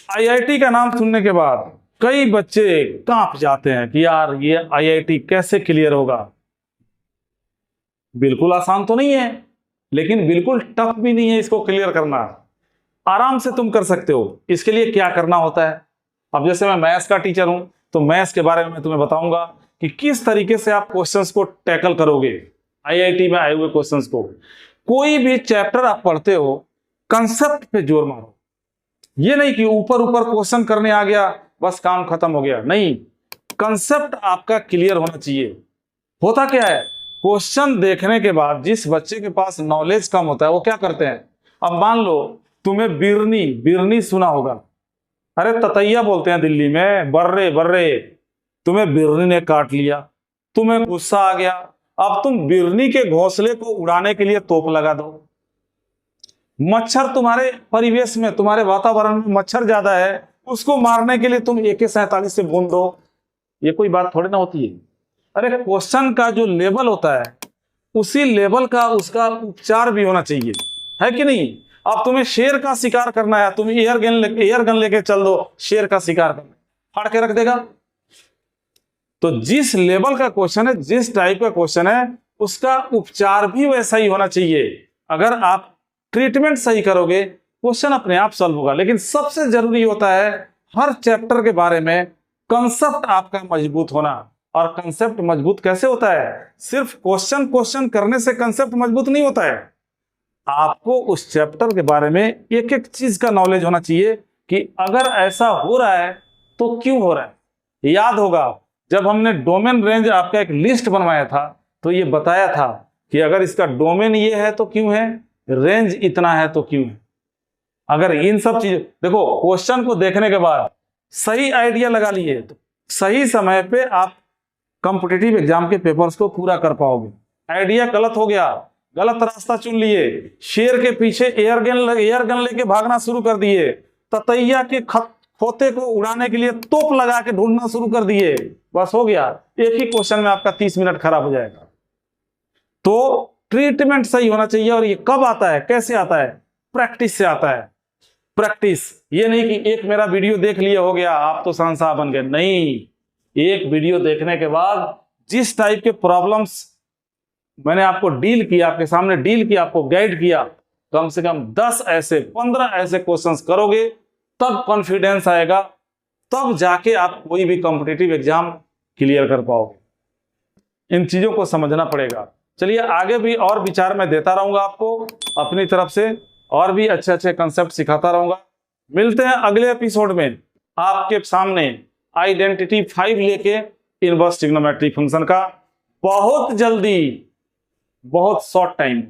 IIT का नाम सुनने के बाद कई बच्चे कांप जाते हैं कि यार ये आईआईटी कैसे क्लियर होगा। बिल्कुल आसान तो नहीं है, लेकिन बिल्कुल टफ भी नहीं है इसको क्लियर करना। आराम से तुम कर सकते हो। इसके लिए क्या करना होता है, अब जैसे मैं मैथ्स का टीचर हूं तो मैथ्स के बारे में मैं तुम्हें बताऊंगा कि किस तरीके से आप क्वेश्चंस को टैकल करोगे, आईआईटी में आए हुए क्वेश्चंस को। कोई भी चैप्टर आप पढ़ते हो, कंसेप्ट पे जोर मारो। ये नहीं कि ऊपर ऊपर क्वेश्चन करने आ गया बस काम खत्म हो गया, नहीं, कंसेप्ट आपका क्लियर होना चाहिए। होता क्या है, क्वेश्चन देखने के बाद जिस बच्चे के पास नॉलेज कम होता है वो क्या करते हैं, अब मान लो तुम्हें बिरनी बिरनी सुना होगा, अरे ततैया बोलते हैं दिल्ली में, बर्रे बर्रे, तुम्हें बिरनी ने काट लिया, तुम्हें गुस्सा आ गया, अब तुम बिरनी के घोंसले को उड़ाने के लिए तोप लगा दो। मच्छर तुम्हारे परिवेश में, तुम्हारे वातावरण में मच्छर ज्यादा है, उसको मारने के लिए तुम AK-47 से बूंद दो, ये कोई बात थोड़ी ना होती है। अरे क्वेश्चन का जो लेवल होता है उसी लेवल का उसका उपचार भी होना चाहिए, है कि नहीं। अब तुम्हें शेर का शिकार करना है, तुम एयर गन लेके चल दो, शेर का शिकार करना, फाड़ के रख देगा। तो जिस लेवल का क्वेश्चन है, जिस टाइप का क्वेश्चन है, उसका उपचार भी वैसा ही होना चाहिए। अगर आप ट्रीटमेंट सही करोगे क्वेश्चन अपने आप सॉल्व होगा। लेकिन सबसे जरूरी होता है हर चैप्टर के बारे में कंसेप्ट आपका मजबूत होना। और कंसेप्ट मजबूत कैसे होता है, सिर्फ क्वेश्चन करने से कंसेप्ट मजबूत नहीं होता है। आपको उस चैप्टर के बारे में एक एक चीज का नॉलेज होना चाहिए कि अगर ऐसा हो रहा है तो क्यों हो रहा है। याद होगा जब हमने डोमेन रेंज आपका एक लिस्ट बनवाया था तो ये बताया था कि अगर इसका डोमेन ये है तो क्यों है, रेंज इतना है तो क्यों है। अगर इन सब चीज देखो, क्वेश्चन को देखने के बाद सही आइडिया लगा लिए तो सही समय पे आप कॉम्पिटिटिव एग्जाम के पेपर्स को पूरा कर पाओगे। आइडिया गलत हो गया, गलत रास्ता चुन लिए, शेर के पीछे एयर गन लेके भागना शुरू कर दिए, ततैया के खोते को उड़ाने के लिए तोप लगा के ढूंढना शुरू कर दिए, बस हो गया, एक ही क्वेश्चन में आपका 30 मिनट खराब हो जाएगा। तो ट्रीटमेंट सही होना चाहिए। और ये कब आता है, कैसे आता है, प्रैक्टिस से आता है। प्रैक्टिस, ये नहीं कि एक मेरा वीडियो देख लिया हो गया आप तो शहंशाह बन गए, नहीं। एक वीडियो देखने के बाद जिस टाइप के प्रॉब्लम्स मैंने आपको डील किया, आपके सामने डील किया, आपको गाइड किया, कम से कम 10 ऐसे 15 ऐसे क्वेश्चंस करोगे तब कॉन्फिडेंस आएगा, तब जाके आप कोई भी कॉम्पिटिटिव एग्जाम क्लियर कर पाओगे। इन चीजों को समझना पड़ेगा। चलिए आगे भी और विचार मैं देता रहूंगा आपको अपनी तरफ से, और भी अच्छे अच्छे कंसेप्ट सिखाता रहूंगा। मिलते हैं अगले एपिसोड में आपके सामने आइडेंटिटी 5 लेके इनवर्स ट्रिग्नोमेट्री फंक्शन का, बहुत जल्दी, बहुत शॉर्ट टाइम।